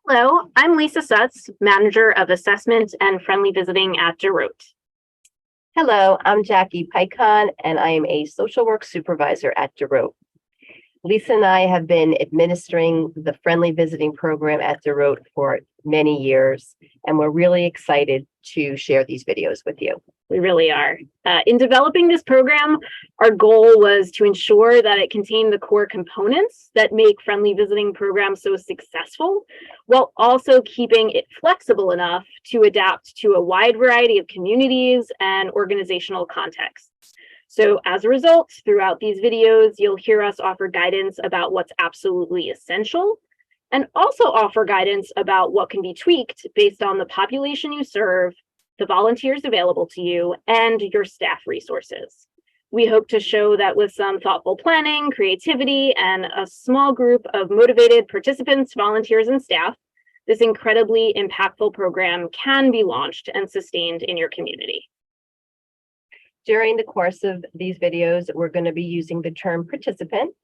Hello, I'm Lisa Sutz, Manager of Assessment and Friendly Visiting at DOROT. Hello, I'm Jackie Pycon, and I am a social work supervisor at DOROT. Lisa and I have been administering the Friendly Visiting Program at DOROT for many years, and we're really excited to share these videos with you. We really are. In developing this program, our goal was to ensure that it contained the core components that make Friendly Visiting programs so successful, while also keeping it flexible enough to adapt to a wide variety of communities and organizational contexts. So as a result, throughout these videos, you'll hear us offer guidance about what's absolutely essential and also offer guidance about what can be tweaked based on the population you serve, the volunteers available to you, and your staff resources. We hope to show that with some thoughtful planning, creativity, and a small group of motivated participants, volunteers, and staff, this incredibly impactful program can be launched and sustained in your community. During the course of these videos, we're going to be using the term participant,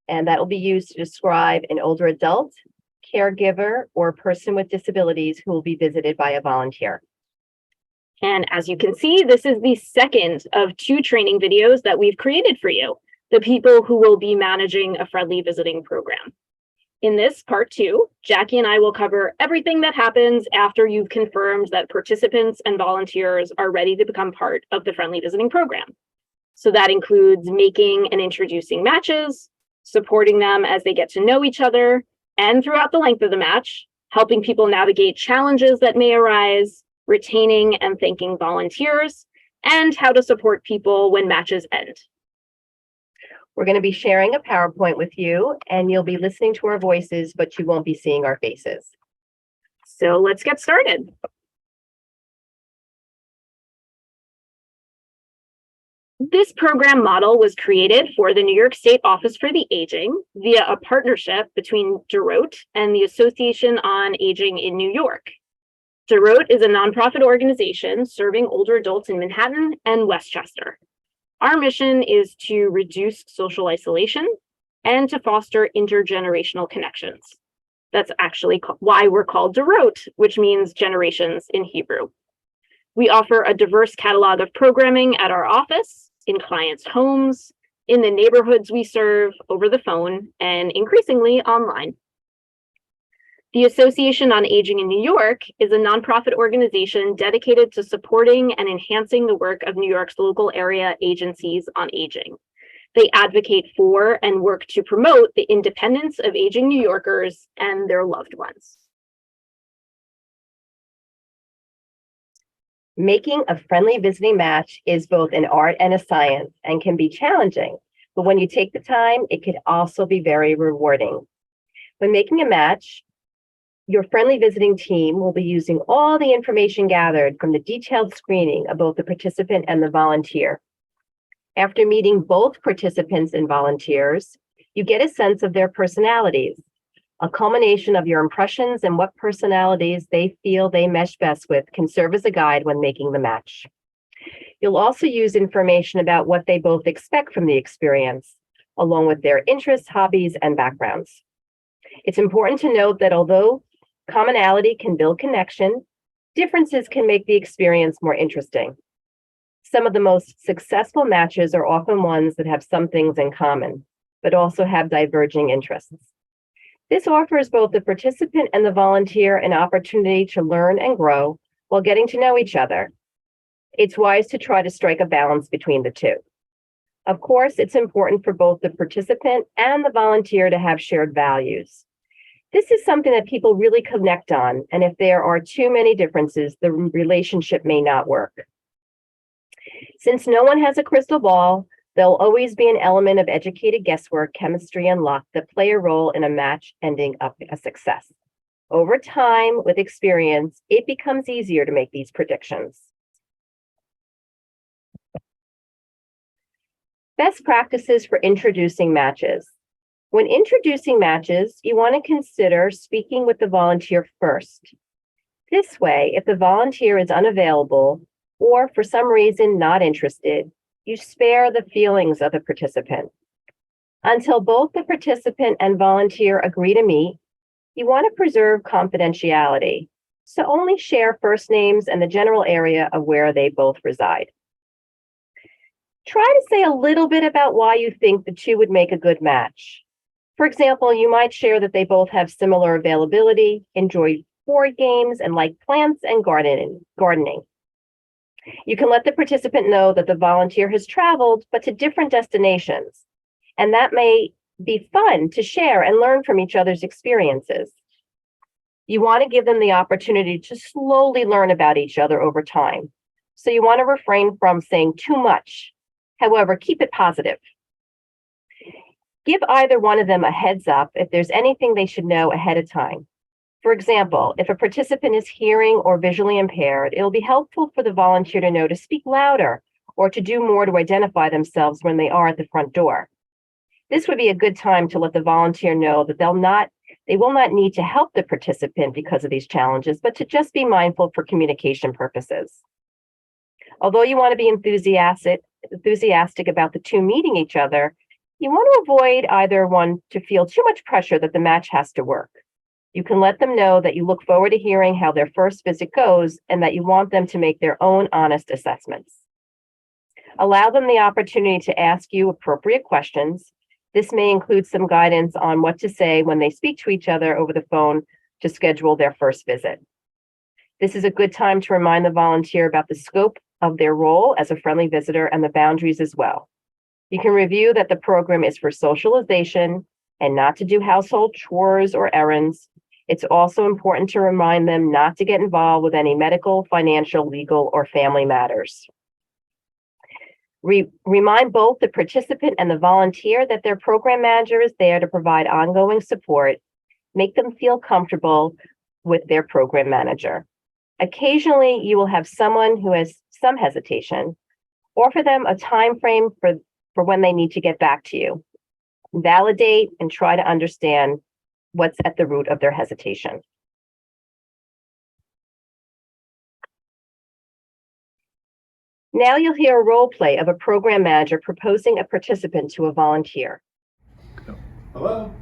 and that will be used to describe an older adult, caregiver, or person with disabilities who will be visited by a volunteer. And as you can see, this is the second of 2 training videos that we've created for you, the people who will be managing a Friendly Visiting program. In this part 2, Jackie and I will cover everything that happens after you've confirmed that participants and volunteers are ready to become part of the Friendly Visiting program. So that includes making and introducing matches, supporting them as they get to know each other, and throughout the length of the match, helping people navigate challenges that may arise, retaining and thanking volunteers, and how to support people when matches end. We're going to be sharing a PowerPoint with you, and you'll be listening to our voices, but you won't be seeing our faces. So let's get started. This program model was created for the New York State Office for the Aging via a partnership between DOROT and the Association on Aging in New York. DOROT is a nonprofit organization serving older adults in Manhattan and Westchester. Our mission is to reduce social isolation and to foster intergenerational connections. That's actually why we're called DOROT, which means generations in Hebrew. We offer a diverse catalog of programming at our office, in clients' homes, in the neighborhoods we serve, over the phone, and increasingly online. The Association on Aging in New York is a nonprofit organization dedicated to supporting and enhancing the work of New York's local area agencies on aging. They advocate for and work to promote the independence of aging New Yorkers and their loved ones. Making a friendly visiting match is both an art and a science and can be challenging, but when you take the time, it can also be very rewarding. When making a match, your friendly visiting team will be using all the information gathered from the detailed screening of both the participant and the volunteer. After meeting both participants and volunteers, you get a sense of their personalities. A culmination of your impressions and what personalities they feel they mesh best with can serve as a guide when making the match. You'll also use information about what they both expect from the experience, along with their interests, hobbies, and backgrounds. It's important to note that although commonality can build connection, differences can make the experience more interesting. Some of the most successful matches are often ones that have some things in common, but also have diverging interests. This offers both the participant and the volunteer an opportunity to learn and grow while getting to know each other. It's wise to try to strike a balance between the two. Of course, it's important for both the participant and the volunteer to have shared values. This is something that people really connect on, and if there are too many differences, the relationship may not work. Since no one has a crystal ball, there'll always be an element of educated guesswork, chemistry, and luck that play a role in a match ending up a success. Over time, with experience, it becomes easier to make these predictions. Best practices for introducing matches. When introducing matches, you want to consider speaking with the volunteer first. This way, if the volunteer is unavailable or for some reason not interested, you spare the feelings of the participant. Until both the participant and volunteer agree to meet, You want to preserve confidentiality, so only share first names and the general area of where they both reside. Try to say a little bit about why you think the two would make a good match. For example, you might share that they both have similar availability, enjoy board games, and like plants and gardening. You can let the participant know that the volunteer has traveled, but to different destinations, and that may be fun to share and learn from each other's experiences. You want to give them the opportunity to slowly learn about each other over time. So you want to refrain from saying too much. However, keep it positive. Give either one of them a heads up if there's anything they should know ahead of time. For example, if a participant is hearing or visually impaired, it'll be helpful for the volunteer to know to speak louder or to do more to identify themselves when they are at the front door. This would be a good time to let the volunteer know that they will not need to help the participant because of these challenges, but to just be mindful for communication purposes. Although you want to be enthusiastic about the two meeting each other, you want to avoid either one to feel too much pressure that the match has to work. You can let them know that you look forward to hearing how their first visit goes and that you want them to make their own honest assessments. Allow them the opportunity to ask you appropriate questions. This may include some guidance on what to say when they speak to each other over the phone to schedule their first visit. This is a good time to remind the volunteer about the scope of their role as a friendly visitor and the boundaries as well. You can review that the program is for socialization and not to do household chores or errands. It's also important to remind them not to get involved with any medical, financial, legal, or family matters. Remind both the participant and the volunteer that their program manager is there to provide ongoing support. Make them feel comfortable with their program manager. Occasionally, you will have someone who has some hesitation. Offer them a time frame for when they need to get back to you. Validate and try to understand what's at the root of their hesitation. Now you'll hear a role play of a program manager proposing a participant to a volunteer. Hello?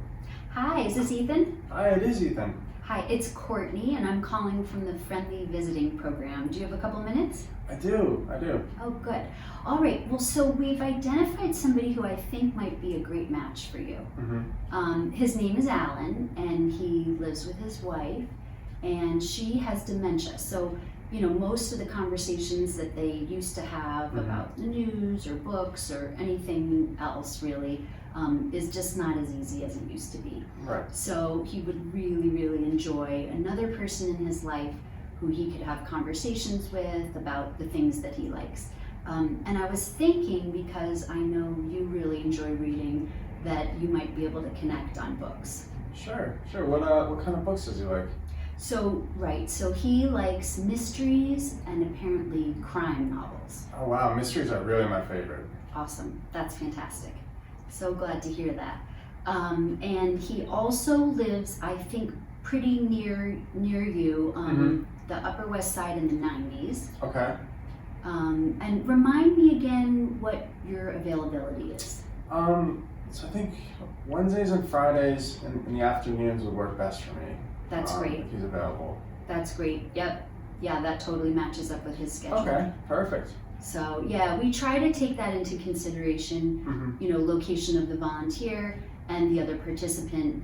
Hi, is this Ethan? Hi, it is Ethan. Hi, it's Courtney, and I'm calling from the Friendly Visiting Program. Do you have a couple minutes? I do. Oh, good. All right, well, so we've identified somebody who I think might be a great match for you. His name is Alan, and he lives with his wife, and she has dementia. So, you know, most of the conversations that they used to have about the news or books or anything else really is just not as easy as it used to be. Right. So he would really, really enjoy another person in his life who he could have conversations with about the things that he likes. And I was thinking, because I know you really enjoy reading, that you might be able to connect on books. Sure. What kind of books does he like? So he likes mysteries and apparently crime novels. Oh wow, mysteries are really my favorite. Awesome, that's fantastic. So glad to hear that. And he also lives, I think, pretty near you, the Upper West Side in the 90s. Okay. And remind me again what your availability is. So I think Wednesdays and Fridays in the afternoons would work best for me. That's great. If he's available. That's great. Yep. Yeah, that totally matches up with his schedule. Okay, perfect. So yeah, we try to take that into consideration, you know, location of the volunteer and the other participant,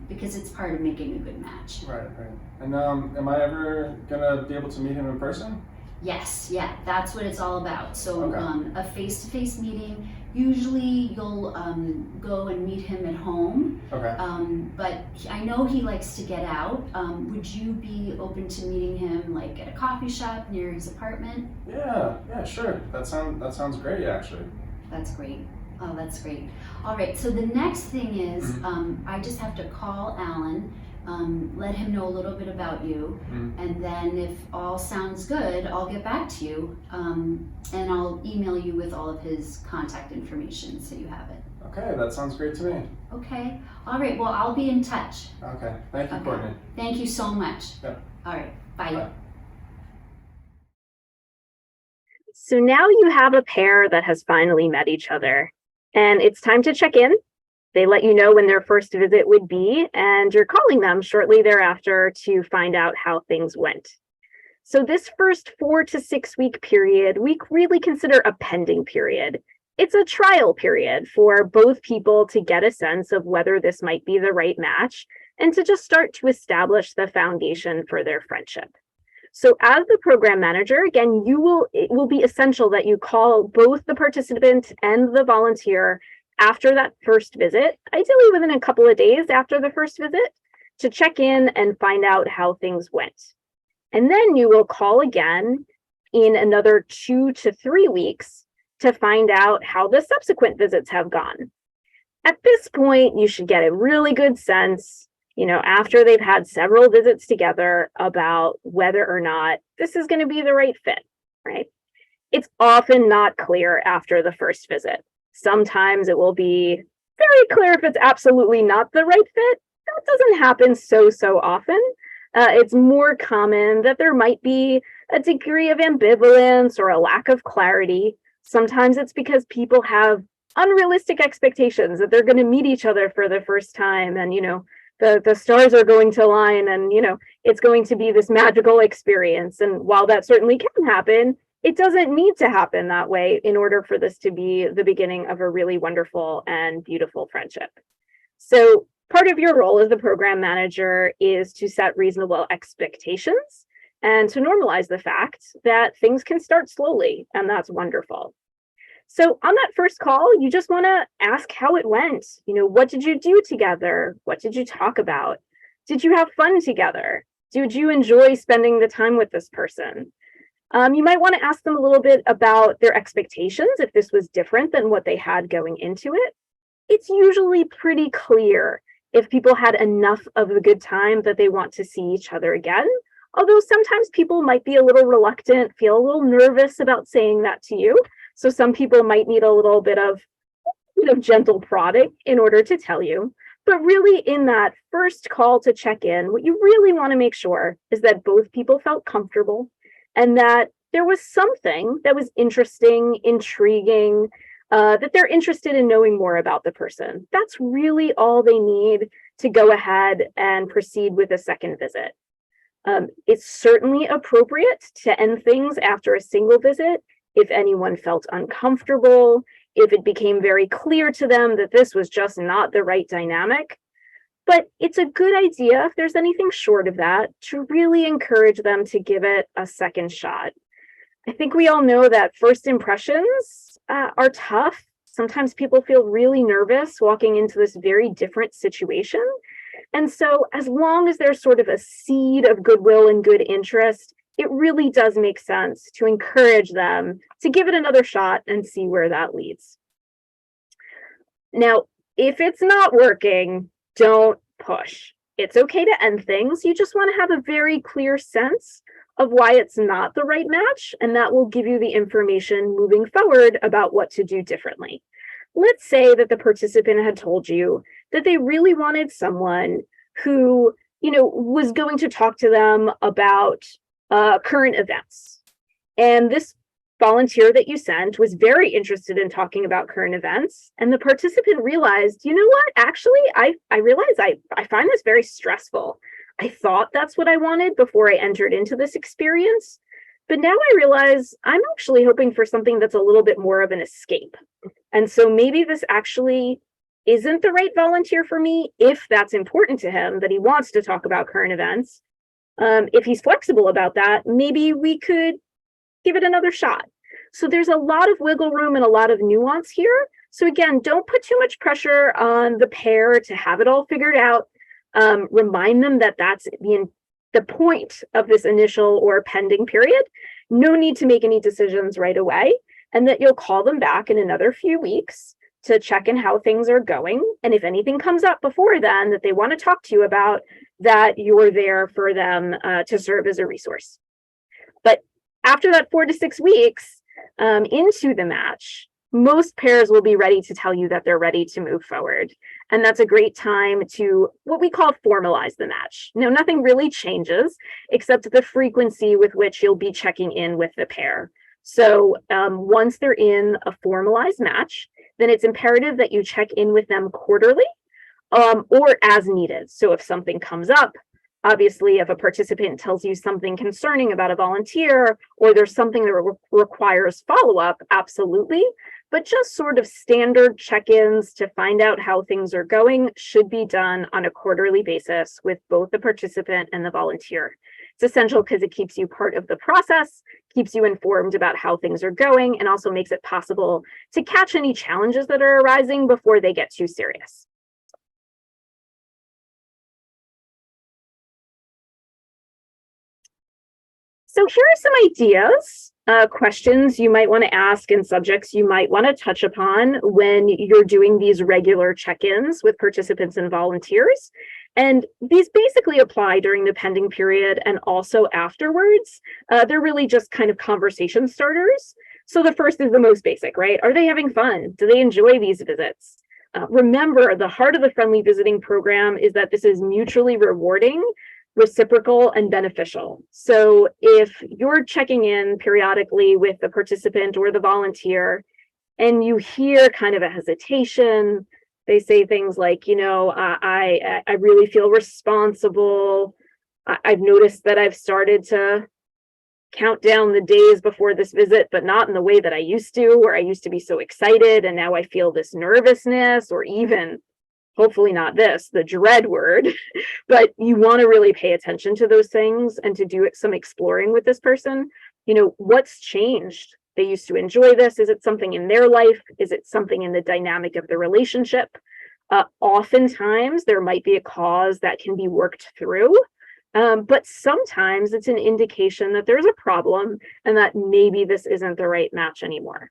because it's part of making a good match. Right. And am I ever gonna be able to meet him in person? Yes, yeah, that's what it's all about. So Okay. a face-to-face meeting, usually you'll go and meet him at home. Okay. But I know he likes to get out. Would you be open to meeting him like at a coffee shop near his apartment? Yeah, sure. That sounds great actually. That's great. Oh, that's great. All right, so the next thing is I just have to call Alan, let him know a little bit about you, and then if all sounds good, I'll get back to you, and I'll email you with all of his contact information so you have it. Okay, that sounds great to me. Okay. All right, well, I'll be in touch. Okay, thank you, Okay. Courtney. Thank you so much. Yep. All right, bye. Bye. So now you have a pair that has finally met each other, and it's time to check in. They let you know when their first visit would be, and you're calling them shortly thereafter to find out how things went. So this first 4 to 6 week period, we really consider a pending period. It's a trial period for both people to get a sense of whether this might be the right match and to just start to establish the foundation for their friendship. So as the program manager, again, it will be essential that you call both the participant and the volunteer after that first visit, ideally within a couple of days after the first visit, to check in and find out how things went. And then you will call again in another 2 to 3 weeks to find out how the subsequent visits have gone. At this point, you should get a really good sense, after they've had several visits together, about whether or not this is going to be the right fit, right? It's often not clear after the first visit. Sometimes it will be very clear if it's absolutely not the right fit. That doesn't happen so often. It's more common that there might be a degree of ambivalence or a lack of clarity. Sometimes it's because people have unrealistic expectations that they're going to meet each other for the first time, and the stars are going to align, and it's going to be this magical experience. And while that certainly can happen, it doesn't need to happen that way in order for this to be the beginning of a really wonderful and beautiful friendship. So part of your role as the program manager is to set reasonable expectations and to normalize the fact that things can start slowly, and that's wonderful. So on that first call, you just want to ask how it went. What did you do together? What did you talk about? Did you have fun together? Did you enjoy spending the time with this person? You might want to ask them a little bit about their expectations if this was different than what they had going into it. It's usually pretty clear if people had enough of a good time that they want to see each other again, although sometimes people might be a little reluctant, feel a little nervous about saying that to you. So some people might need a little bit of gentle prodding in order to tell you. But really, in that first call to check in, what you really want to make sure is that both people felt comfortable and that there was something that was interesting, intriguing, that they're interested in knowing more about the person. That's really all they need to go ahead and proceed with a second visit. It's certainly appropriate to end things after a single visit if anyone felt uncomfortable, if it became very clear to them that this was just not the right dynamic. But it's a good idea, if there's anything short of that, to really encourage them to give it a second shot. I think we all know that first impressions are tough. Sometimes people feel really nervous walking into this very different situation. And so as long as there's sort of a seed of goodwill and good interest, it really does make sense to encourage them to give it another shot and see where that leads. Now, if it's not working, don't push. It's okay to end things. You just want to have a very clear sense of why it's not the right match, and that will give you the information moving forward about what to do differently. Let's say that the participant had told you that they really wanted someone who, was going to talk to them about current events. And this volunteer that you sent was very interested in talking about current events. And the participant realized, actually, I realize I find this very stressful. I thought that's what I wanted before I entered into this experience. But now I realize I'm actually hoping for something that's a little bit more of an escape. And so maybe this actually isn't the right volunteer for me, if that's important to him, that he wants to talk about current events. If he's flexible about that, maybe we could give it another shot. So there's a lot of wiggle room and a lot of nuance here. So again, don't put too much pressure on the pair to have it all figured out. Remind them that that's the point of this initial or pending period. No need to make any decisions right away, and that you'll call them back in another few weeks to check in how things are going. And if anything comes up before then that they want to talk to you about, that you're there for them to serve as a resource. But after that 4 to 6 weeks into the match, most pairs will be ready to tell you that they're ready to move forward. And that's a great time to what we call formalize the match. Now, nothing really changes except the frequency with which you'll be checking in with the pair. So once they're in a formalized match, then it's imperative that you check in with them quarterly or as needed. So if something comes up, obviously, if a participant tells you something concerning about a volunteer, or there's something that requires follow-up, absolutely. But just sort of standard check-ins to find out how things are going should be done on a quarterly basis with both the participant and the volunteer. It's essential because it keeps you part of the process, keeps you informed about how things are going, and also makes it possible to catch any challenges that are arising before they get too serious. So here are some ideas, questions you might want to ask and subjects you might want to touch upon when you're doing these regular check-ins with participants and volunteers. And these basically apply during the pending period and also afterwards. They're really just kind of conversation starters. So the first is the most basic, right? Are they having fun? Do they enjoy these visits? Remember, the heart of the Friendly Visiting Program is that this is mutually rewarding, reciprocal, and beneficial. So if you're checking in periodically with the participant or the volunteer and you hear kind of a hesitation, they say things like, you know, I really feel responsible. I've noticed that I've started to count down the days before this visit, but not in the way that I used to, where I used to be so excited and now I feel this nervousness, or even hopefully not this, the dread word, but you want to really pay attention to those things and to do some exploring with this person. You know, what's changed? They used to enjoy this. Is it something in their life? Is it something in the dynamic of the relationship? Oftentimes there might be a cause that can be worked through, but sometimes it's an indication that there's a problem and that maybe this isn't the right match anymore.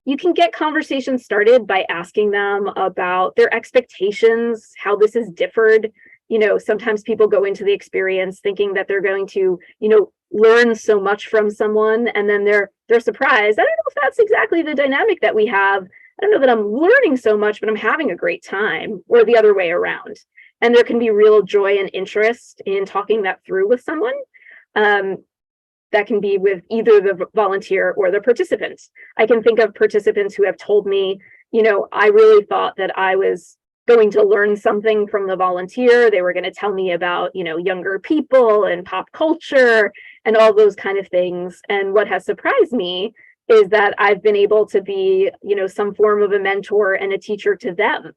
You can get conversations started by asking them about their expectations, how this has differed. You know, sometimes people go into the experience thinking that they're going to, you know, learn so much from someone, and then they're surprised. I don't know if that's exactly the dynamic that we have. I don't know that I'm learning so much, but I'm having a great time, or the other way around. And there can be real joy and interest in talking that through with someone. That can be with either the volunteer or the participants. I can think of participants who have told me, you know, I really thought that I was going to learn something from the volunteer. They were going to tell me about, you know, younger people and pop culture and all those kind of things. And what has surprised me is that I've been able to be, you know, some form of a mentor and a teacher to them.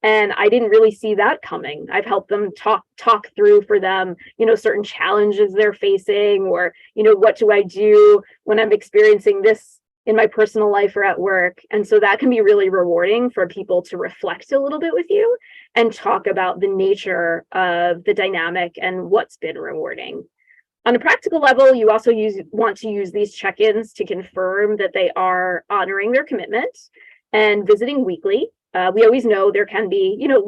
And I didn't really see that coming. I've helped them talk through for them, you know, certain challenges they're facing, or, you know, what do I do when I'm experiencing this in my personal life or at work? And so that can be really rewarding for people to reflect a little bit with you and talk about the nature of the dynamic and what's been rewarding. On a practical level, you also want to use these check-ins to confirm that they are honoring their commitment and visiting weekly. We always know there can be, you know,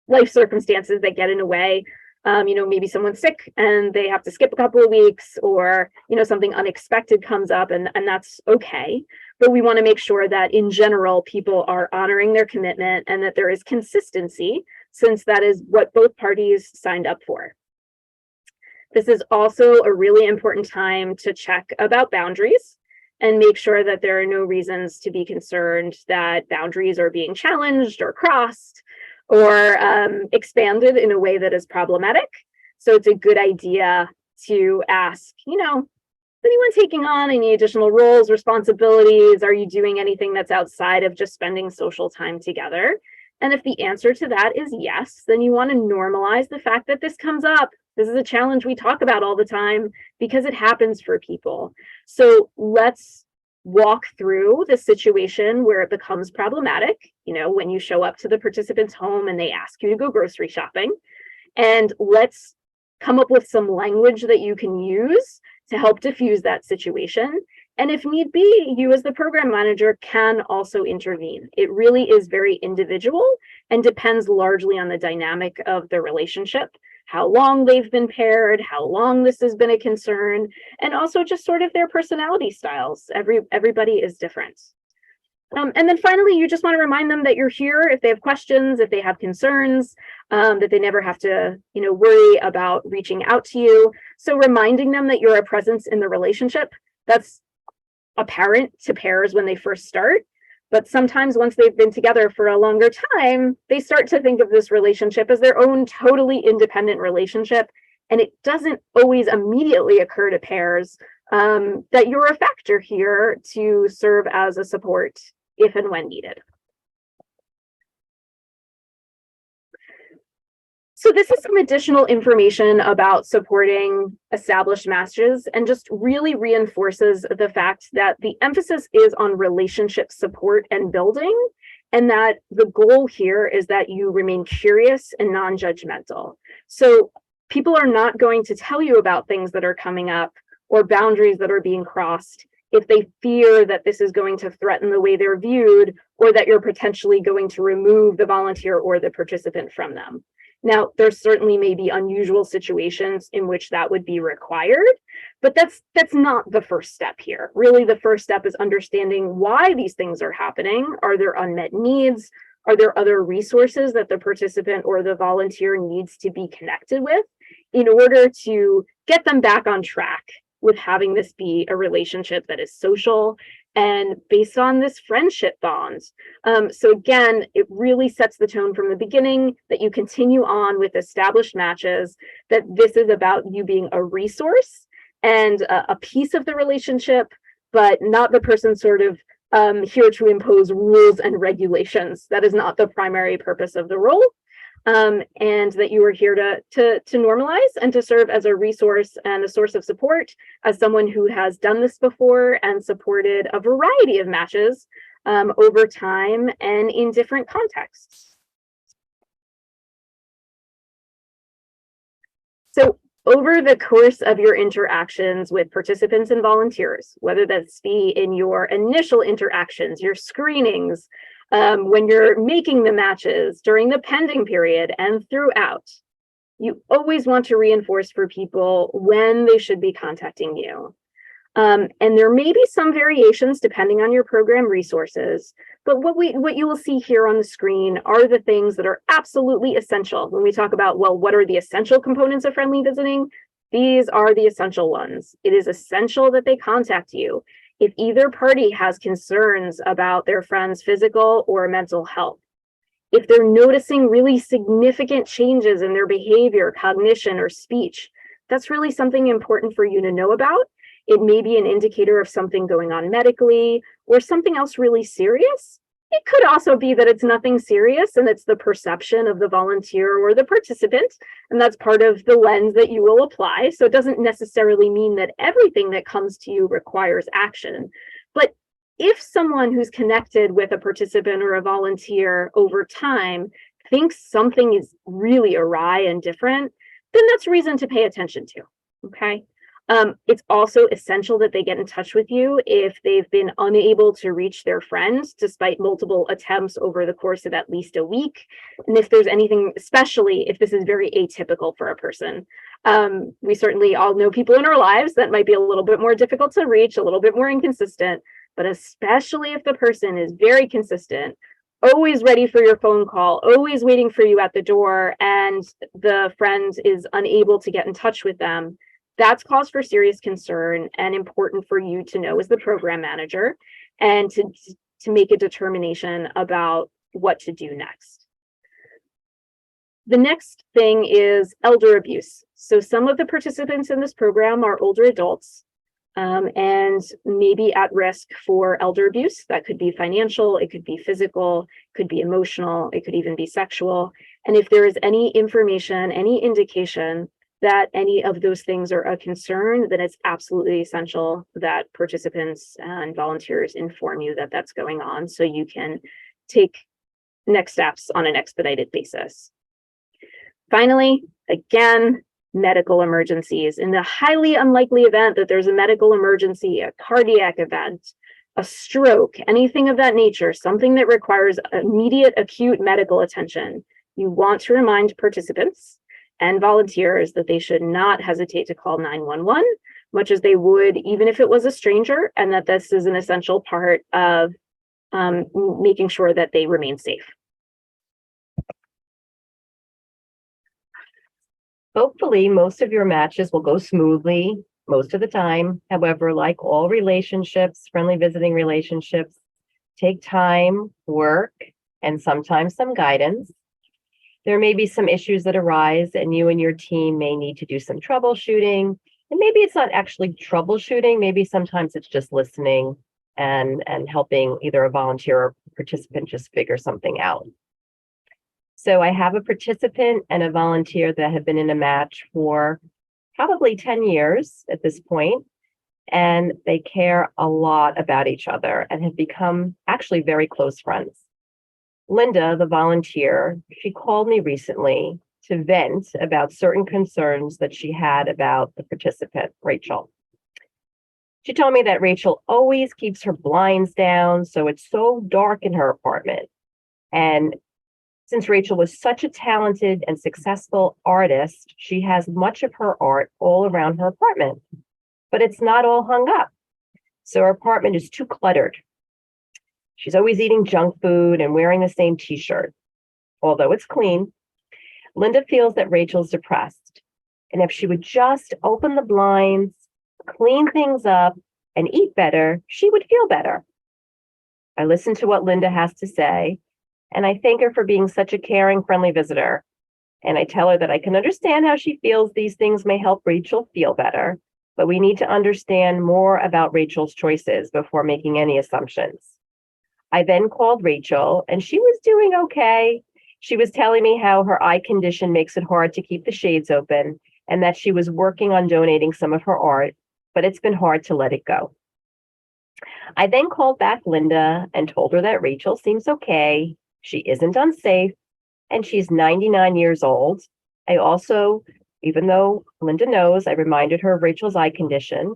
life circumstances that get in the way. You know, maybe someone's sick and they have to skip a couple of weeks, or, you know, something unexpected comes up, and that's okay. But we want to make sure that in general, people are honoring their commitment and that there is consistency, since that is what both parties signed up for. This is also a really important time to check about boundaries and make sure that there are no reasons to be concerned that boundaries are being challenged or crossed or expanded in a way that is problematic. So it's a good idea to ask, you know, is anyone taking on any additional roles, responsibilities? Are you doing anything that's outside of just spending social time together? And if the answer to that is yes, then you want to normalize the fact that this comes up. This is a challenge we talk about all the time because it happens for people. So let's walk through the situation where it becomes problematic, you know, when you show up to the participant's home and they ask you to go grocery shopping. And let's come up with some language that you can use to help diffuse that situation. And if need be, you as the program manager can also intervene. It really is very individual and depends largely on the dynamic of the relationship, how long they've been paired, how long this has been a concern, and also just sort of their personality styles. Everybody is different. And then finally, you just want to remind them that you're here if they have questions, if they have concerns, that they never have to, you know, worry about reaching out to you. So reminding them that you're a presence in the relationship, that's apparent to pairs when they first start. But sometimes once they've been together for a longer time, they start to think of this relationship as their own totally independent relationship. And it doesn't always immediately occur to pairs that you're a factor here to serve as a support if and when needed. So this is some additional information about supporting established matches and just really reinforces the fact that the emphasis is on relationship support and building, and that the goal here is that you remain curious and non-judgmental. So people are not going to tell you about things that are coming up or boundaries that are being crossed if they fear that this is going to threaten the way they're viewed or that you're potentially going to remove the volunteer or the participant from them. Now, there certainly may be unusual situations in which that would be required, but that's not the first step here. Really, the first step is understanding why these things are happening. Are there unmet needs? Are there other resources that the participant or the volunteer needs to be connected with in order to get them back on track with having this be a relationship that is social and based on this friendship bond? So again, it really sets the tone from the beginning that you continue on with established matches, that this is about you being a resource and a piece of the relationship, but not the person sort of here to impose rules and regulations. That is not the primary purpose of the role. And that you are here to normalize and to serve as a resource and a source of support as someone who has done this before and supported a variety of matches over time and in different contexts. So over the course of your interactions with participants and volunteers, whether that's be in your initial interactions, your screenings, when you're making the matches, during the pending period, and throughout, you always want to reinforce for people when they should be contacting you. And there may be some variations depending on your program resources, but what you will see here on the screen are the things that are absolutely essential. When we talk about, well, what are the essential components of friendly visiting? These are the essential ones. It is essential that they contact you if either party has concerns about their friend's physical or mental health. If they're noticing really significant changes in their behavior, cognition, or speech, that's really something important for you to know about. It may be an indicator of something going on medically or something else really serious. It could also be that it's nothing serious and it's the perception of the volunteer or the participant, and that's part of the lens that you will apply. So it doesn't necessarily mean that everything that comes to you requires action. But if someone who's connected with a participant or a volunteer over time thinks something is really awry and different, then that's reason to pay attention to, okay? It's also essential that they get in touch with you if they've been unable to reach their friends despite multiple attempts over the course of at least a week. And if there's anything, especially if this is very atypical for a person. We certainly all know people in our lives that might be a little bit more difficult to reach, a little bit more inconsistent, but especially if the person is very consistent, always ready for your phone call, always waiting for you at the door, and the friend is unable to get in touch with them, that's cause for serious concern and important for you to know as the program manager and to make a determination about what to do next. The next thing is elder abuse. So some of the participants in this program are older adults and maybe at risk for elder abuse. That could be financial, it could be physical, could be emotional, it could even be sexual. And if there is any information, any indication that any of those things are a concern, then it's absolutely essential that participants and volunteers inform you that that's going on so you can take next steps on an expedited basis. Finally, again, medical emergencies. In the highly unlikely event that there's a medical emergency, a cardiac event, a stroke, anything of that nature, something that requires immediate acute medical attention, you want to remind participants and volunteers that they should not hesitate to call 911, much as they would even if it was a stranger, and that this is an essential part of making sure that they remain safe. Hopefully, most of your matches will go smoothly most of the time. However, like all relationships, friendly visiting relationships take time, work, and sometimes some guidance. There may be some issues that arise, and you and your team may need to do some troubleshooting. And maybe it's not actually troubleshooting, maybe sometimes it's just listening and helping either a volunteer or participant just figure something out. So I have a participant and a volunteer that have been in a match for probably 10 years at this point, and they care a lot about each other and have become actually very close friends. Linda, the volunteer, she called me recently to vent about certain concerns that she had about the participant, Rachel. She told me that Rachel always keeps her blinds down, so it's so dark in her apartment. And since Rachel was such a talented and successful artist, she has much of her art all around her apartment, but it's not all hung up. So her apartment is too cluttered. She's always eating junk food and wearing the same t-shirt. Although it's clean, Linda feels that Rachel's depressed. And if she would just open the blinds, clean things up, and eat better, she would feel better. I listen to what Linda has to say, and I thank her for being such a caring, friendly visitor. And I tell her that I can understand how she feels these things may help Rachel feel better, but we need to understand more about Rachel's choices before making any assumptions. I then called Rachel, and she was doing okay. She was telling me how her eye condition makes it hard to keep the shades open, and that she was working on donating some of her art, but it's been hard to let it go. I then called back Linda and told her that Rachel seems okay. She isn't unsafe, and she's 99 years old. I also, even though Linda knows, I reminded her of Rachel's eye condition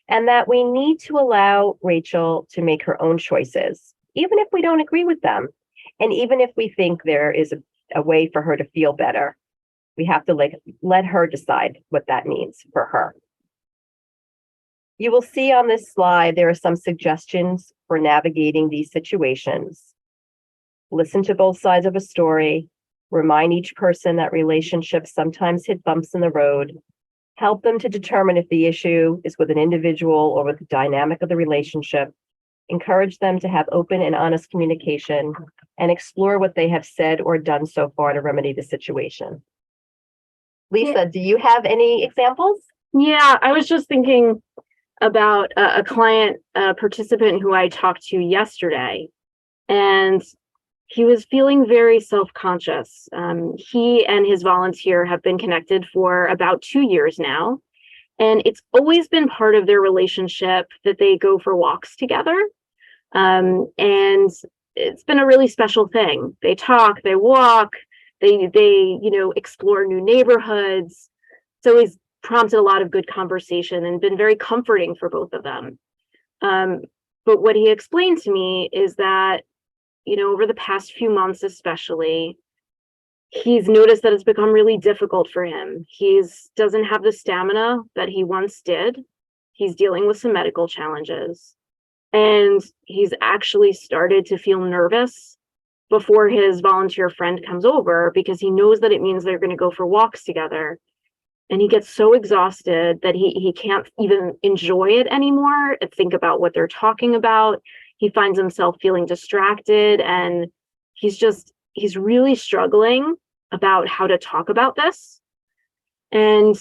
and that we need to allow Rachel to make her own choices, even if we don't agree with them. And even if we think there is a way for her to feel better, we have to let her decide what that means for her. You will see on this slide, there are some suggestions for navigating these situations. Listen to both sides of a story. Remind each person that relationships sometimes hit bumps in the road. Help them to determine if the issue is with an individual or with the dynamic of the relationship. Encourage them to have open and honest communication and explore what they have said or done so far to remedy the situation. Lisa, do you have any examples? Yeah, I was just thinking about a client, a participant who I talked to yesterday, and he was feeling very self-conscious. He and his volunteer have been connected for about 2 years now, and it's always been part of their relationship that they go for walks together. And it's been a really special thing. They talk, they walk, they explore new neighborhoods. So he's prompted a lot of good conversation and been very comforting for both of them. But what he explained to me is that, over the past few months especially, he's noticed that it's become really difficult for him. He doesn't have the stamina that he once did. He's dealing with some medical challenges. And he's actually started to feel nervous before his volunteer friend comes over, because he knows that it means they're going to go for walks together. And he gets so exhausted that he can't even enjoy it anymore and think about what they're talking about. He finds himself feeling distracted, and he's really struggling about how to talk about this. And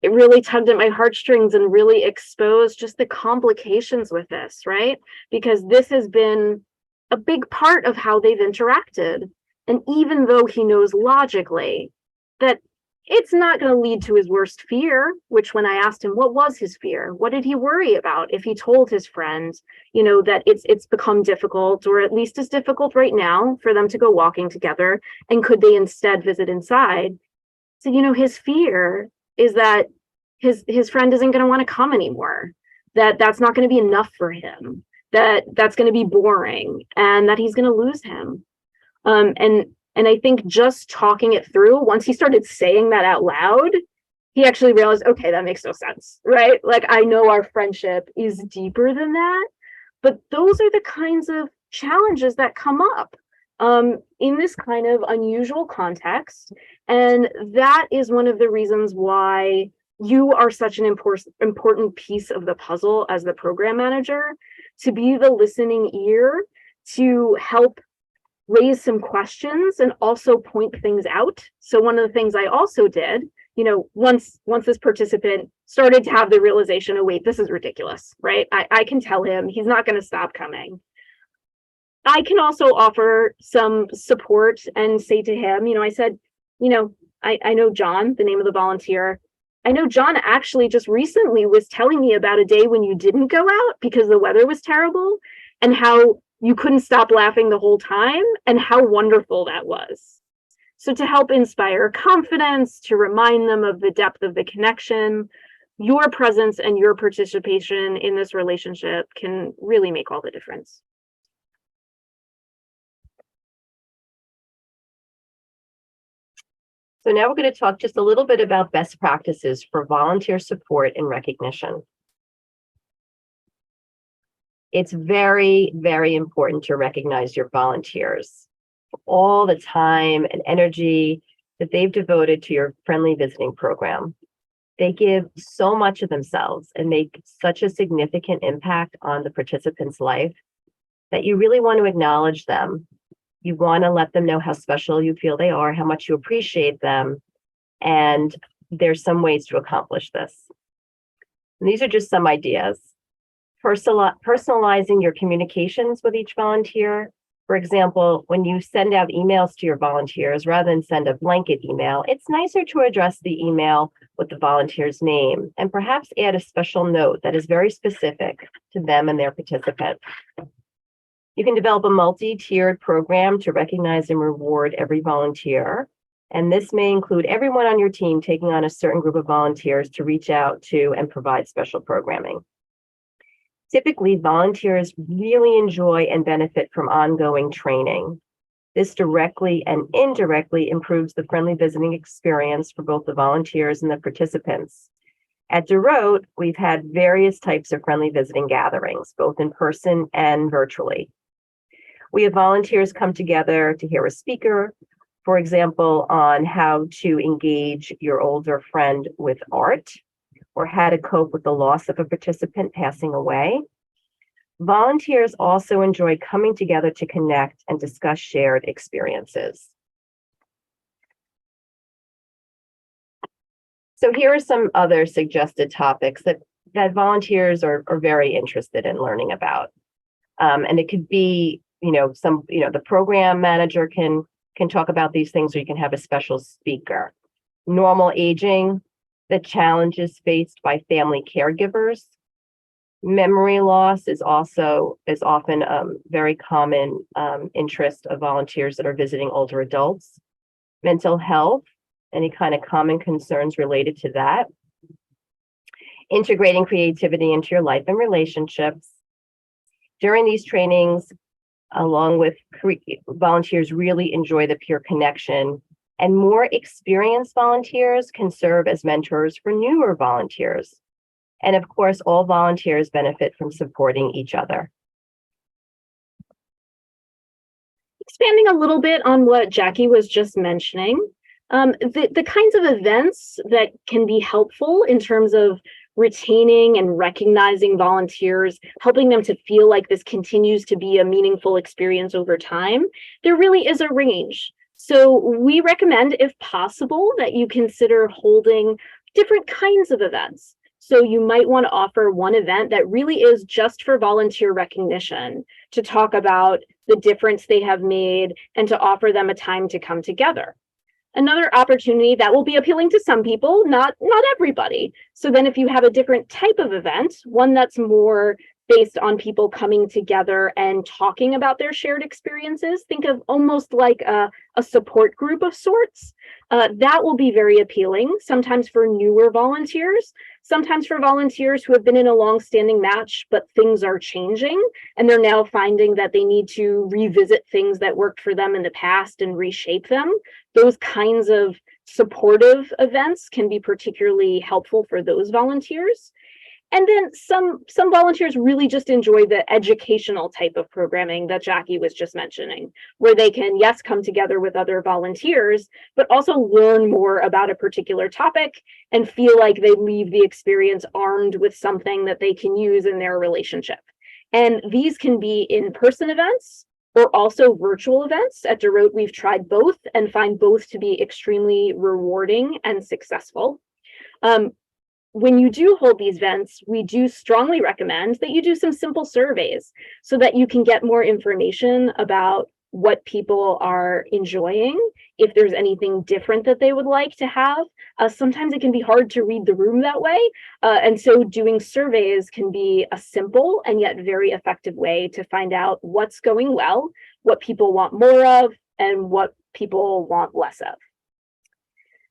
it really tugged at my heartstrings and really exposed just the complications with this, right? Because this has been a big part of how they've interacted. And even though he knows logically that it's not going to lead to his worst fear, which when I asked him, what was his fear? What did he worry about if he told his friend, that it's become difficult, or at least as difficult right now, for them to go walking together? And could they instead visit inside? So, his fear is that his friend isn't going to want to come anymore, that's not going to be enough for him, that's going to be boring, and that he's going to lose him. And I think just talking it through, once he started saying that out loud, he actually realized, okay, that makes no sense, right? Like, I know our friendship is deeper than that, but those are the kinds of challenges that come up in this kind of unusual context. And that is one of the reasons why you are such an important piece of the puzzle as the program manager, to be the listening ear to help raise some questions and also point things out. So one of the things I also did, once this participant started to have the realization, oh wait, this is ridiculous, right? I can tell him he's not going to stop coming. I can also offer some support and say to him, I said, I know John, the name of the volunteer. I know John actually just recently was telling me about a day when you didn't go out because the weather was terrible, and how you couldn't stop laughing the whole time, and how wonderful that was. So to help inspire confidence, to remind them of the depth of the connection, your presence and your participation in this relationship can really make all the difference. So now we're going to talk just a little bit about best practices for volunteer support and recognition. It's very, very important to recognize your volunteers for all the time and energy that they've devoted to your friendly visiting program. They give so much of themselves and make such a significant impact on the participant's life that you really want to acknowledge them. You want to let them know how special you feel they are, how much you appreciate them, and there's some ways to accomplish this. And these are just some ideas. Personalizing your communications with each volunteer. For example, when you send out emails to your volunteers, rather than send a blanket email, it's nicer to address the email with the volunteer's name and perhaps add a special note that is very specific to them and their participant. You can develop a multi-tiered program to recognize and reward every volunteer. And this may include everyone on your team taking on a certain group of volunteers to reach out to and provide special programming. Typically, volunteers really enjoy and benefit from ongoing training. This directly and indirectly improves the friendly visiting experience for both the volunteers and the participants. At DOROT, we've had various types of friendly visiting gatherings, both in person and virtually. We have volunteers come together to hear a speaker, for example, on how to engage your older friend with art, or how to cope with the loss of a participant passing away. Volunteers also enjoy coming together to connect and discuss shared experiences. So here are some other suggested topics that volunteers are very interested in learning about. And it could be, the program manager can talk about these things, or you can have a special speaker. Normal aging, the challenges faced by family caregivers. Memory loss is often a very common interest of volunteers that are visiting older adults. Mental health, any kind of common concerns related to that. Integrating creativity into your life and relationships. During these trainings, along with volunteers really enjoy the peer connection, and more experienced volunteers can serve as mentors for newer volunteers. And of course, all volunteers benefit from supporting each other. Expanding a little bit on what Jackie was just mentioning, the kinds of events that can be helpful in terms of retaining and recognizing volunteers, helping them to feel like this continues to be a meaningful experience over time, there really is a range. So we recommend, if possible, that you consider holding different kinds of events. So you might want to offer one event that really is just for volunteer recognition, to talk about the difference they have made and to offer them a time to come together. Another opportunity that will be appealing to some people, not everybody. So then if you have a different type of event, one that's more based on people coming together and talking about their shared experiences, think of almost like a support group of sorts. That will be very appealing, sometimes for newer volunteers, sometimes for volunteers who have been in a long-standing match, but things are changing, and they're now finding that they need to revisit things that worked for them in the past and reshape them. Those kinds of supportive events can be particularly helpful for those volunteers. And then some volunteers really just enjoy the educational type of programming that Jackie was just mentioning, where they can, yes, come together with other volunteers, but also learn more about a particular topic and feel like they leave the experience armed with something that they can use in their relationship. And these can be in-person events, or also virtual events. At DOROT, we've tried both and find both to be extremely rewarding and successful. When you do hold these events, we do strongly recommend that you do some simple surveys so that you can get more information about what people are enjoying, if there's anything different that they would like to have. Sometimes it can be hard to read the room that way, and so doing surveys can be a simple and yet very effective way to find out what's going well, what people want more of, and what people want less of.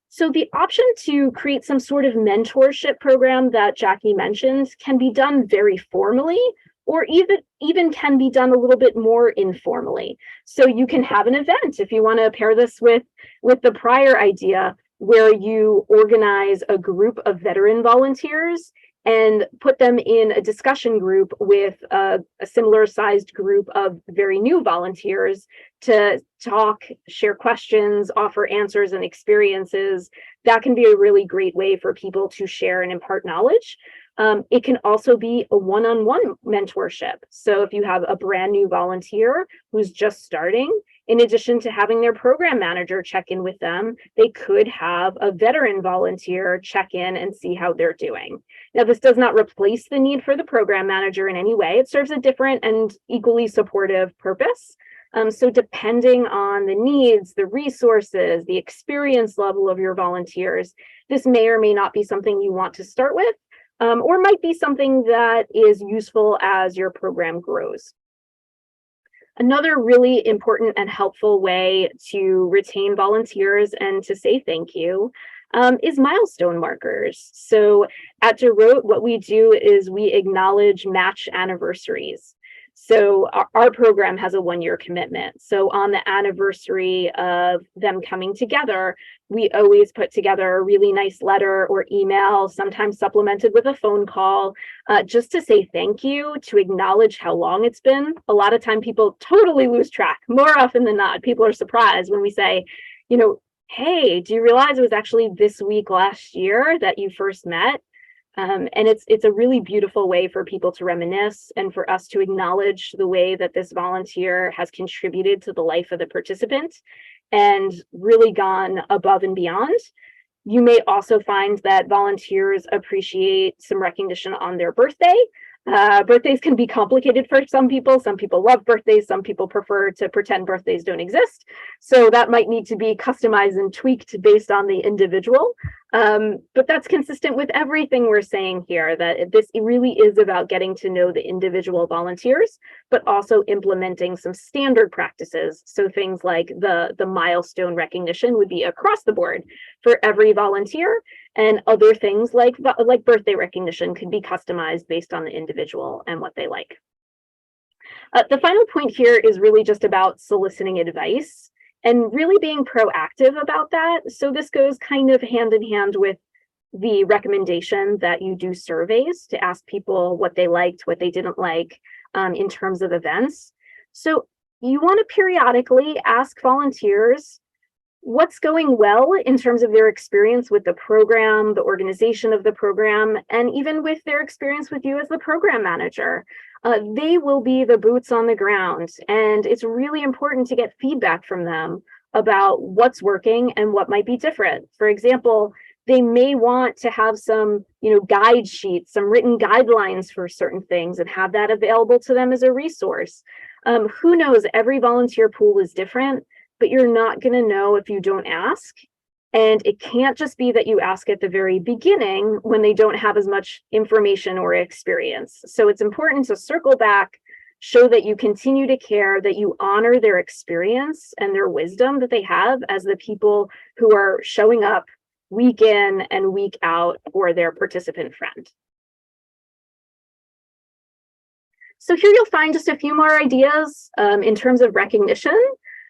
So the option to create some sort of mentorship program that Jackie mentioned can be done very formally, or even can be done a little bit more informally. So you can have an event, if you want to pair this with the prior idea, where you organize a group of veteran volunteers and put them in a discussion group with a similar sized group of very new volunteers to talk, share questions, offer answers and experiences. That can be a really great way for people to share and impart knowledge. It can also be a one-on-one mentorship. So if you have a brand new volunteer who's just starting, in addition to having their program manager check in with them, they could have a veteran volunteer check in and see how they're doing. Now, this does not replace the need for the program manager in any way. It serves a different and equally supportive purpose. So depending on the needs, the resources, the experience level of your volunteers, this may or may not be something you want to start with, or might be something that is useful as your program grows. Another really important and helpful way to retain volunteers and to say thank you is milestone markers. So at DOROT, what we do is we acknowledge match anniversaries. So our program has a 1-year commitment. So on the anniversary of them coming together, we always put together a really nice letter or email, sometimes supplemented with a phone call, just to say thank you, to acknowledge how long it's been. A lot of time people totally lose track. More often than not, people are surprised when we say, hey, do you realize it was actually this week last year that you first met? And it's a really beautiful way for people to reminisce and for us to acknowledge the way that this volunteer has contributed to the life of the participant and really gone above and beyond. You may also find that volunteers appreciate some recognition on their birthday. Birthdays can be complicated for some people. Some people love birthdays. Some people prefer to pretend birthdays don't exist. So that might need to be customized and tweaked based on the individual. But that's consistent with everything we're saying here, that this really is about getting to know the individual volunteers, but also implementing some standard practices. So things like the milestone recognition would be across the board for every volunteer, and other things like birthday recognition could be customized based on the individual and what they like. The final point here is really just about soliciting advice and really being proactive about that. So this goes kind of hand in hand with the recommendation that you do surveys to ask people what they liked, what they didn't like in terms of events. So you want to periodically ask volunteers what's going well in terms of their experience with the program, the organization of the program, and even with their experience with you as the program manager. They will be the boots on the ground, and it's really important to get feedback from them about what's working and what might be different. For example, they may want to have some, guide sheets, some written guidelines for certain things and have that available to them as a resource. Who knows, every volunteer pool is different, but you're not going to know if you don't ask. And it can't just be that you ask at the very beginning when they don't have as much information or experience. So it's important to circle back, show that you continue to care, that you honor their experience and their wisdom that they have as the people who are showing up week in and week out for their participant friend. So here you'll find just a few more ideas in terms of recognition.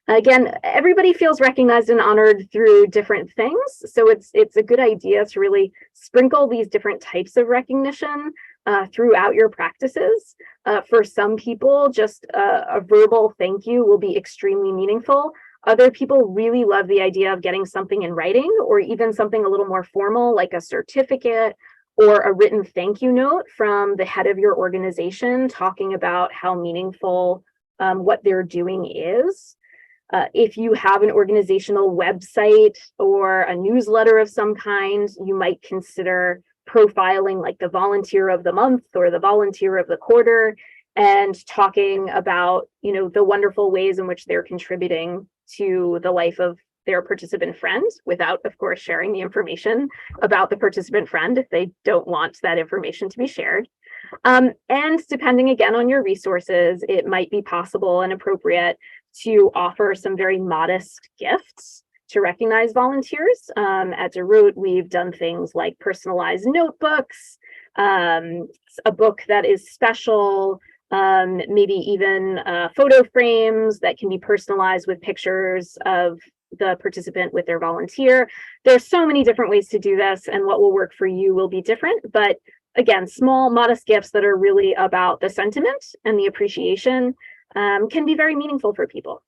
Again, everybody feels recognized and honored through different things. So it's a good idea to really sprinkle these different types of recognition throughout your practices. For some people, just a verbal thank you will be extremely meaningful. Other people really love the idea of getting something in writing, or even something a little more formal like a certificate or a written thank you note from the head of your organization talking about how meaningful what they're doing is. If you have an organizational website or a newsletter of some kind, you might consider profiling like the volunteer of the month or the volunteer of the quarter, and talking about, the wonderful ways in which they're contributing to the life of their participant friend, without, of course, sharing the information about the participant friend if they don't want that information to be shared. And depending again on your resources, it might be possible and appropriate to offer some very modest gifts to recognize volunteers. At DOROT, we've done things like personalized notebooks, a book that is special, maybe even photo frames that can be personalized with pictures of the participant with their volunteer. There's so many different ways to do this, and what will work for you will be different. But again, small, modest gifts that are really about the sentiment and the appreciation can be very meaningful for people.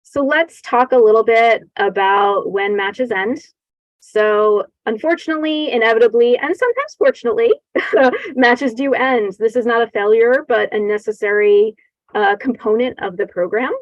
So let's talk a little bit about when matches end. So unfortunately, inevitably, and sometimes fortunately, matches do end. This is not a failure, but a necessary component of the program.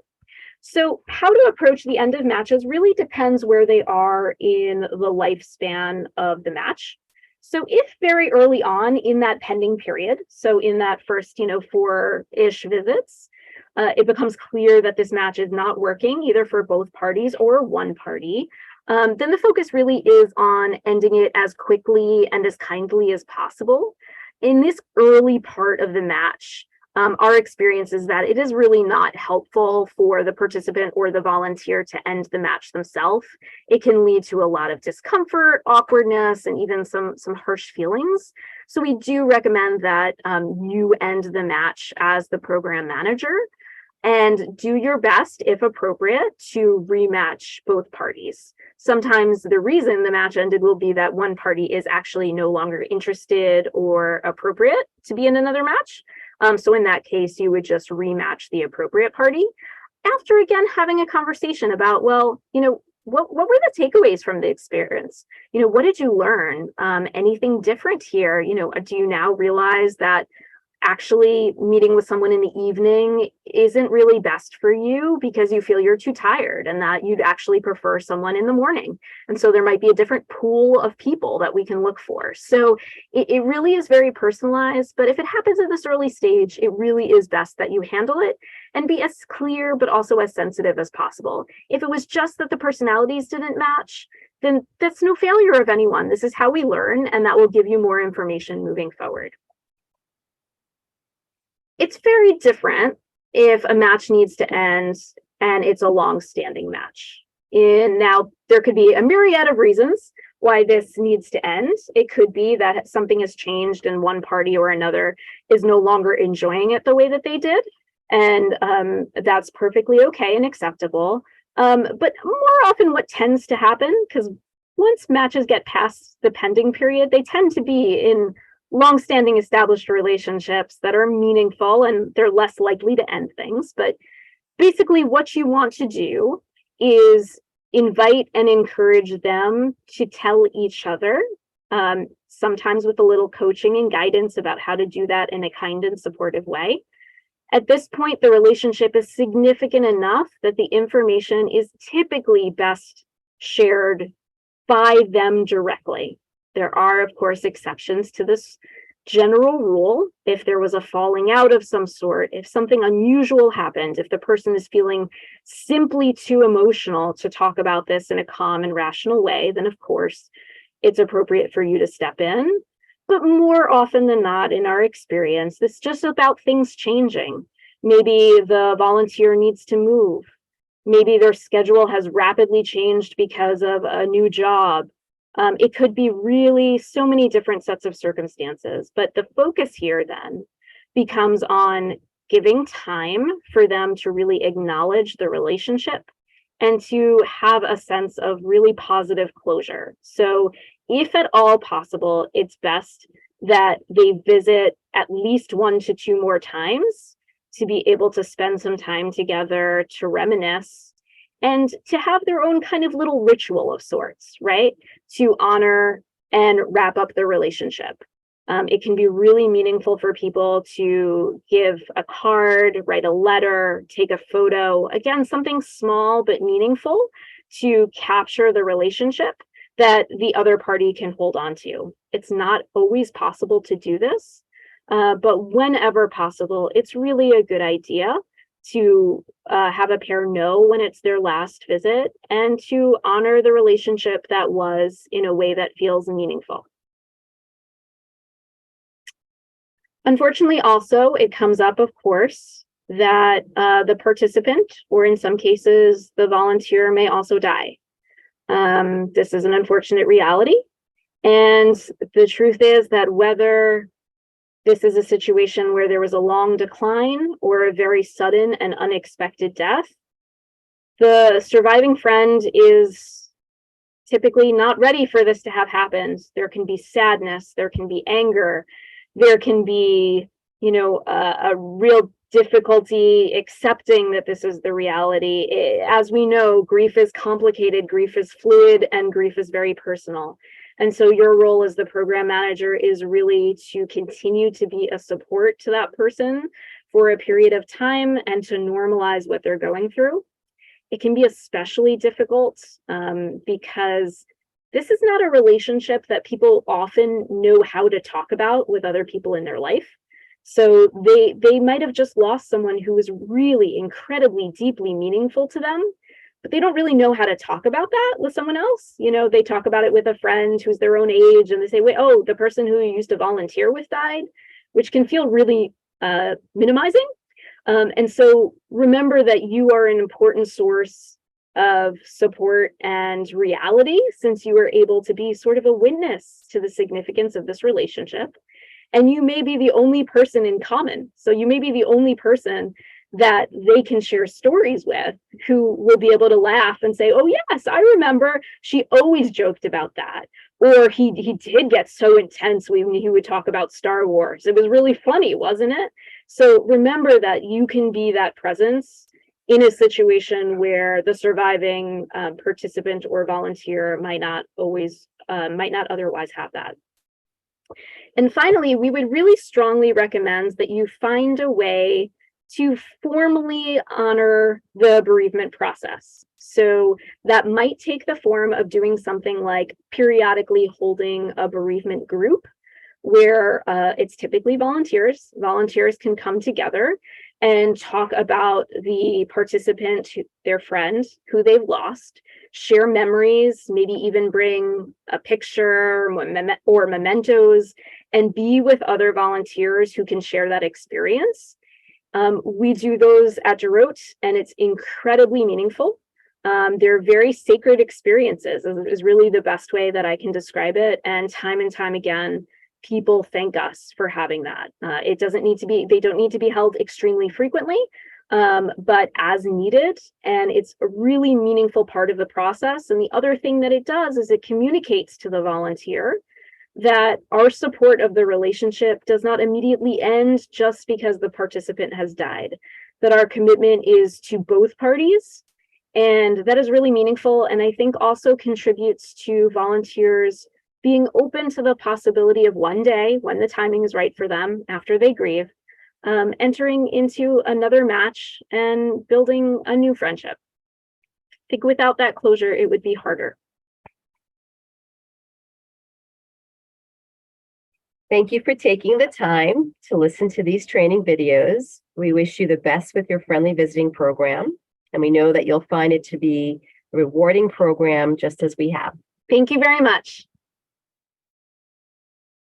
So how to approach the end of matches really depends where they are in the lifespan of the match. So if very early on in that pending period, so in that first, 4-ish visits, it becomes clear that this match is not working either for both parties or one party, then the focus really is on ending it as quickly and as kindly as possible. In this early part of the match, our experience is that it is really not helpful for the participant or the volunteer to end the match themselves. It can lead to a lot of discomfort, awkwardness, and even some harsh feelings. So we do recommend that you end the match as the program manager, and do your best, if appropriate, to rematch both parties. Sometimes the reason the match ended will be that one party is actually no longer interested or appropriate to be in another match. So in that case, you would just rematch the appropriate party after, again, having a conversation about, well, what were the takeaways from the experience? What did you learn? Anything different here? Do you now realize that actually meeting with someone in the evening isn't really best for you because you feel you're too tired, and that you'd actually prefer someone in the morning? And so there might be a different pool of people that we can look for. So it really is very personalized, but if it happens at this early stage, it really is best that you handle it and be as clear, but also as sensitive as possible. If it was just that the personalities didn't match, then that's no failure of anyone. This is how we learn, and that will give you more information moving forward. It's very different if a match needs to end and it's a long-standing match. Now, there could be a myriad of reasons why this needs to end. It could be that something has changed and one party or another is no longer enjoying it the way that they did, and that's perfectly okay and acceptable. But more often what tends to happen, because once matches get past the pending period, they tend to be in long-standing established relationships that are meaningful, and they're less likely to end things. But basically what you want to do is invite and encourage them to tell each other, sometimes with a little coaching and guidance about how to do that in a kind and supportive way. At this point, the relationship is significant enough that the information is typically best shared by them directly. There are, of course, exceptions to this general rule. If there was a falling out of some sort, if something unusual happened, if the person is feeling simply too emotional to talk about this in a calm and rational way, then of course it's appropriate for you to step in. But more often than not, in our experience, it's just about things changing. Maybe the volunteer needs to move. Maybe their schedule has rapidly changed because of a new job. It could be really so many different sets of circumstances, but the focus here then becomes on giving time for them to really acknowledge the relationship and to have a sense of really positive closure. So if at all possible, it's best that they visit at least 1 to 2 more times to be able to spend some time together, to reminisce, and to have their own kind of little ritual of sorts, right? To honor and wrap up the relationship. It can be really meaningful for people to give a card, write a letter, take a photo. Again, something small but meaningful to capture the relationship that the other party can hold on to. It's not always possible to do this, but whenever possible, it's really a good idea to have a pair know when it's their last visit and to honor the relationship that was in a way that feels meaningful. Unfortunately, also, it comes up, of course, that the participant, or in some cases, the volunteer, may also die. This is an unfortunate reality. And the truth is that whether this is a situation where there was a long decline or a very sudden and unexpected death, the surviving friend is typically not ready for this to have happened. There can be sadness, there can be anger, there can be, a real difficulty accepting that this is the reality. As we know, grief is complicated, grief is fluid, and grief is very personal. And so your role as the program manager is really to continue to be a support to that person for a period of time and to normalize what they're going through. It can be especially difficult because this is not a relationship that people often know how to talk about with other people in their life. So they might have just lost someone who was really incredibly deeply meaningful to them, but they don't really know how to talk about that with someone else. They talk about it with a friend who's their own age, and they say, wait, oh, the person who you used to volunteer with died, which can feel really minimizing. And so remember that you are an important source of support and reality, since you were able to be sort of a witness to the significance of this relationship. And you may be the only person in common. So you may be the only person that they can share stories with who will be able to laugh and say, oh, yes, I remember she always joked about that. Or he did get so intense when he would talk about Star Wars. It was really funny, wasn't it? So remember that you can be that presence in a situation where the surviving participant or volunteer might not otherwise have that. And finally, we would really strongly recommend that you find a way to formally honor the bereavement process. So that might take the form of doing something like periodically holding a bereavement group where it's typically volunteers. Volunteers can come together and talk about the participant, their friend, who they've lost, share memories, maybe even bring a picture or mementos, and be with other volunteers who can share that experience. We do those at DOROT, and it's incredibly meaningful. They're very sacred experiences, is really the best way that I can describe it. And time again, people thank us for having that. They don't need to be held extremely frequently, but as needed. And it's a really meaningful part of the process. And the other thing that it does is it communicates to the volunteer that our support of the relationship does not immediately end just because the participant has died, that our commitment is to both parties. And that is really meaningful, and I think also contributes to volunteers being open to the possibility of one day, when the timing is right for them after they grieve, entering into another match and building a new friendship. I think without that closure, it would be harder. Thank you for taking the time to listen to these training videos. We wish you the best with your friendly visiting program, and we know that you'll find it to be a rewarding program just as we have. Thank you very much.